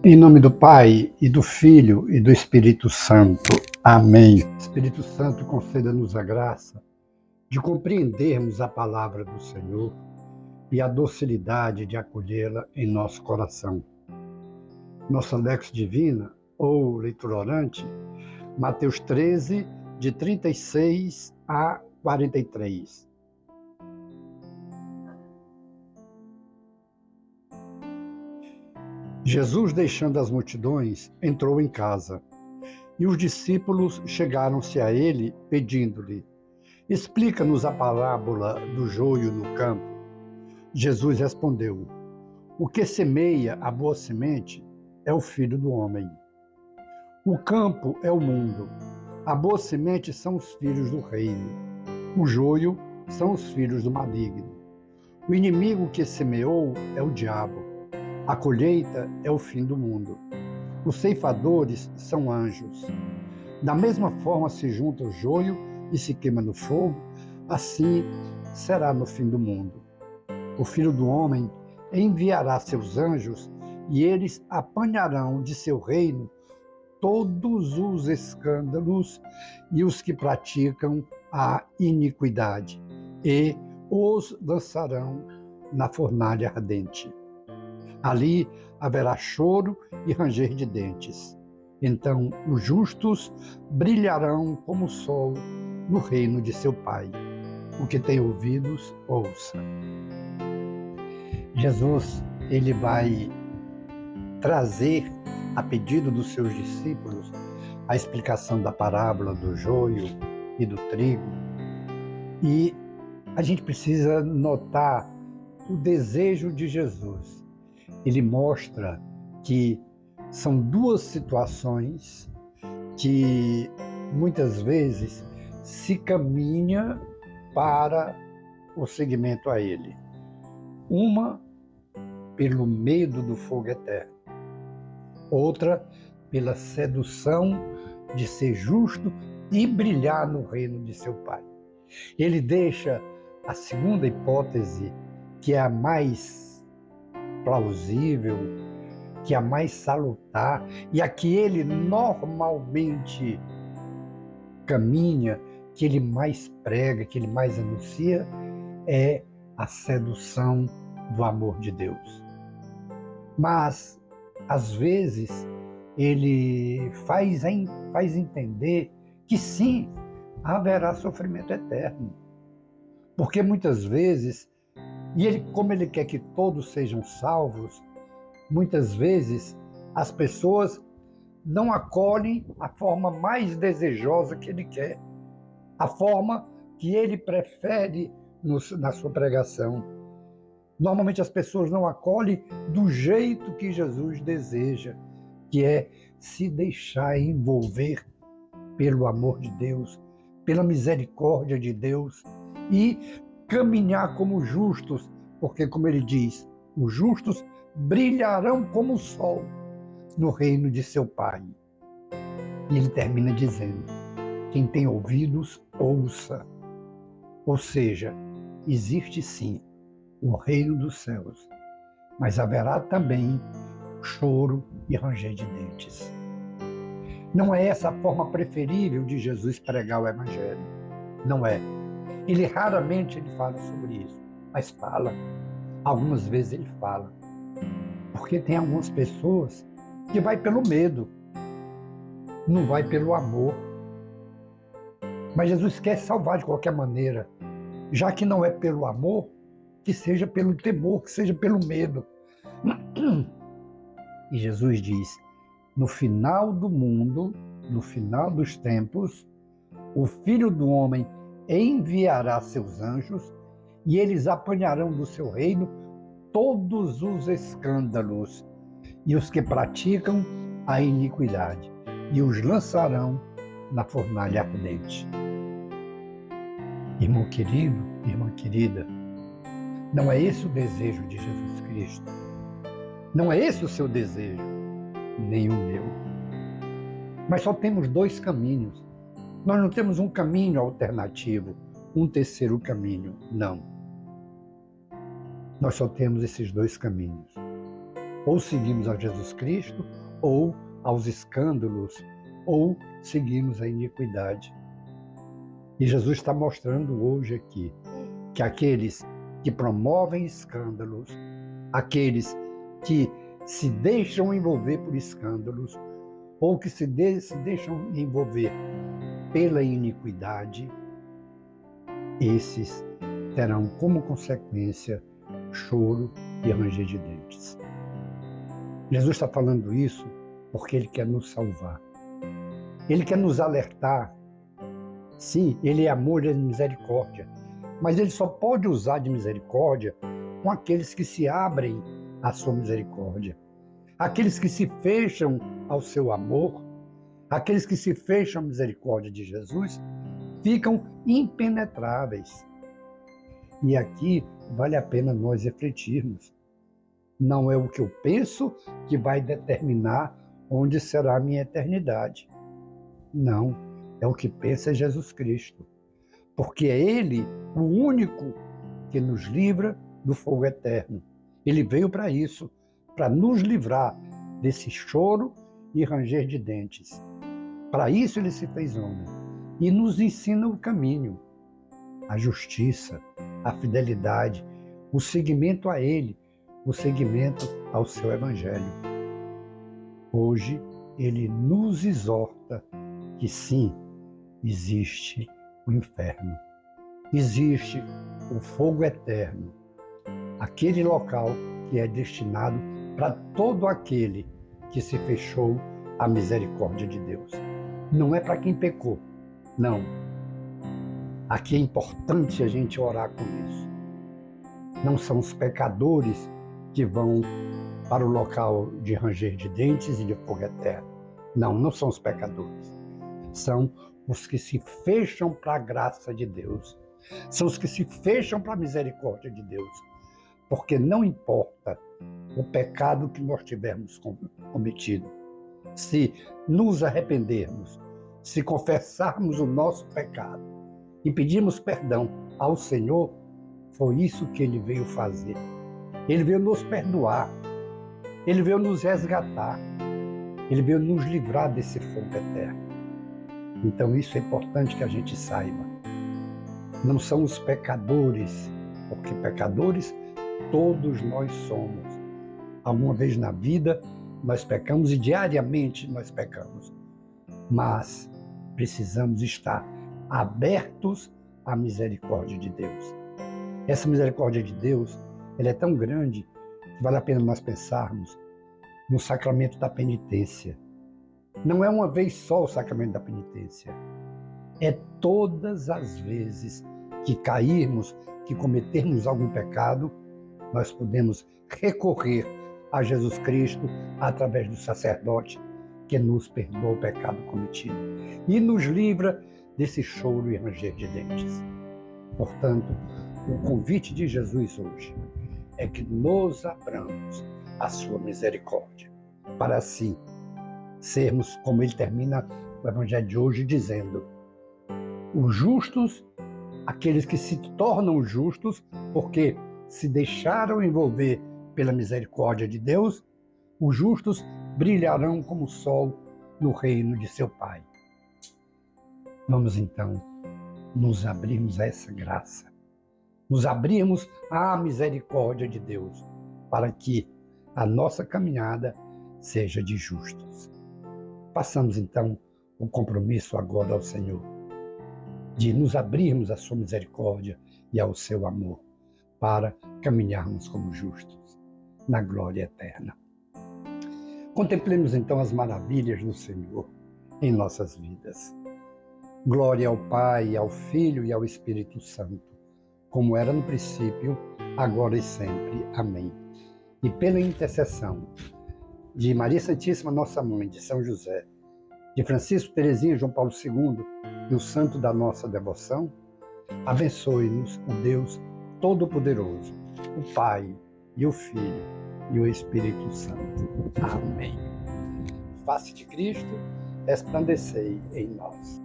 Em nome do Pai, e do Filho, e do Espírito Santo. Amém. Espírito Santo, conceda-nos a graça de compreendermos a palavra do Senhor e a docilidade de acolhê-la em nosso coração. Nossa Lex Divina, ou leitura orante, Mateus 13, de 36 a 43. Jesus, deixando as multidões, entrou em casa, e os discípulos chegaram-se a ele, pedindo-lhe: explica-nos a parábola do joio no campo. Jesus respondeu: o que semeia a boa semente é o Filho do Homem. O campo é o mundo. A boa semente são os filhos do reino. O joio são os filhos do maligno. O inimigo que semeou é o diabo. A colheita é o fim do mundo. Os ceifadores são anjos. Da mesma forma se junta o joio e se queima no fogo, assim será no fim do mundo. O Filho do Homem enviará seus anjos e eles apanharão de seu reino todos os escândalos e os que praticam a iniquidade, e os lançarão na fornalha ardente. Ali haverá choro e ranger de dentes. Então os justos brilharão como o sol no reino de seu Pai. O que tem ouvidos, ouça. Jesus, ele vai trazer, a pedido dos seus discípulos, a explicação da parábola do joio e do trigo. E a gente precisa notar o desejo de Jesus. Ele mostra que são duas situações que muitas vezes se caminha para o seguimento a ele. Uma pelo medo do fogo eterno, outra pela sedução de ser justo e brilhar no reino de seu Pai. Ele deixa a segunda hipótese, que é a mais plausível, que é a mais salutar e a que ele normalmente caminha, que ele mais prega, que ele mais anuncia, é a sedução do amor de Deus. Mas, às vezes, ele faz entender que sim, haverá sofrimento eterno. Porque muitas vezes, como ele quer que todos sejam salvos, muitas vezes as pessoas não acolhem a forma mais desejosa que ele quer, a forma que ele prefere na sua pregação. Normalmente as pessoas não acolhem do jeito que Jesus deseja, que é se deixar envolver pelo amor de Deus, pela misericórdia de Deus e caminhar como justos, porque, como ele diz, os justos brilharão como o sol no reino de seu Pai. E ele termina dizendo: quem tem ouvidos, ouça. Ou seja, existe sim o reino dos céus, mas haverá também choro e ranger de dentes. Não é essa a forma preferível de Jesus pregar o Evangelho. Não é. Ele raramente fala sobre isso, mas fala. Algumas vezes ele fala. Porque tem algumas pessoas que vai pelo medo, não vai pelo amor. Mas Jesus quer salvar de qualquer maneira. Já que não é pelo amor, que seja pelo temor, que seja pelo medo. E Jesus diz: no final do mundo, no final dos tempos, o Filho do Homem enviará seus anjos e eles apanharão do seu reino todos os escândalos e os que praticam a iniquidade e os lançarão na fornalha ardente. Irmão querido, irmã querida, não é esse o desejo de Jesus Cristo. Não é esse o seu desejo, nem o meu. Mas só temos dois caminhos. Nós não temos um caminho alternativo, um terceiro caminho. Não. Nós só temos esses dois caminhos. Ou seguimos a Jesus Cristo, ou aos escândalos, ou seguimos a iniquidade. E Jesus está mostrando hoje aqui que aqueles que promovem escândalos, aqueles que se deixam envolver por escândalos, ou que se deixam envolver pela iniquidade, esses terão como consequência choro e ranger de dentes. Jesus está falando isso porque Ele quer nos salvar. Ele quer nos alertar. Sim, Ele é amor, Ele é misericórdia. Mas Ele só pode usar de misericórdia com aqueles que se abrem à sua misericórdia. Aqueles que se fecham ao seu amor, aqueles que se fecham à misericórdia de Jesus, ficam impenetráveis. E aqui vale a pena nós refletirmos. Não é o que eu penso que vai determinar onde será a minha eternidade. Não, é o que pensa Jesus Cristo. Porque é Ele o único que nos livra do fogo eterno. Ele veio para isso, para nos livrar desse choro e ranger de dentes. Para isso Ele se fez homem e nos ensina o caminho, a justiça, a fidelidade, o seguimento a Ele, o seguimento ao seu Evangelho. Hoje, Ele nos exorta que sim, existe o inferno, existe o fogo eterno, aquele local que é destinado para todo aquele que se fechou à misericórdia de Deus. Não é para quem pecou, não. Aqui é importante a gente orar com isso. Não são os pecadores que vão para o local de ranger de dentes e de fogo eterno. Não, não são os pecadores. São os que se fecham para a graça de Deus. São os que se fecham para a misericórdia de Deus. Porque não importa o pecado que nós tivermos cometido. Se nos arrependermos, se confessarmos o nosso pecado e pedirmos perdão ao Senhor, foi isso que Ele veio fazer. Ele veio nos perdoar, Ele veio nos resgatar, Ele veio nos livrar desse fogo eterno. Então isso é importante que a gente saiba. Não são os pecadores, porque pecadores todos nós somos. Alguma vez na vida nós pecamos e diariamente nós pecamos. Mas precisamos estar abertos à misericórdia de Deus. Essa misericórdia de Deus, ela é tão grande que vale a pena nós pensarmos no sacramento da penitência. Não é uma vez só o sacramento da penitência. É todas as vezes que cairmos, que cometermos algum pecado, nós podemos recorrer a Jesus Cristo através do sacerdote que nos perdoa o pecado cometido e nos livra desse choro e ranger de dentes. Portanto, o convite de Jesus hoje é que nos abramos à sua misericórdia, para assim sermos, como ele termina o Evangelho de hoje dizendo, os justos, aqueles que se tornam justos porque se deixaram envolver pela misericórdia de Deus, os justos brilharão como o sol no reino de seu Pai. Vamos então nos abrirmos a essa graça, nos abrirmos à misericórdia de Deus, para que a nossa caminhada seja de justos. Passamos então o compromisso agora ao Senhor, de nos abrirmos à sua misericórdia e ao seu amor, para caminharmos como justos na glória eterna. Contemplemos então as maravilhas do Senhor em nossas vidas. Glória ao Pai, ao Filho e ao Espírito Santo, como era no princípio, agora e sempre. Amém. E pela intercessão de Maria Santíssima, nossa Mãe, de São José, de Francisco, Teresinha, João Paulo II e o santo da nossa devoção, abençoe-nos o Deus Todo-Poderoso, o Pai e o Filho e o Espírito Santo. Amém. Face de Cristo, resplandecei em nós.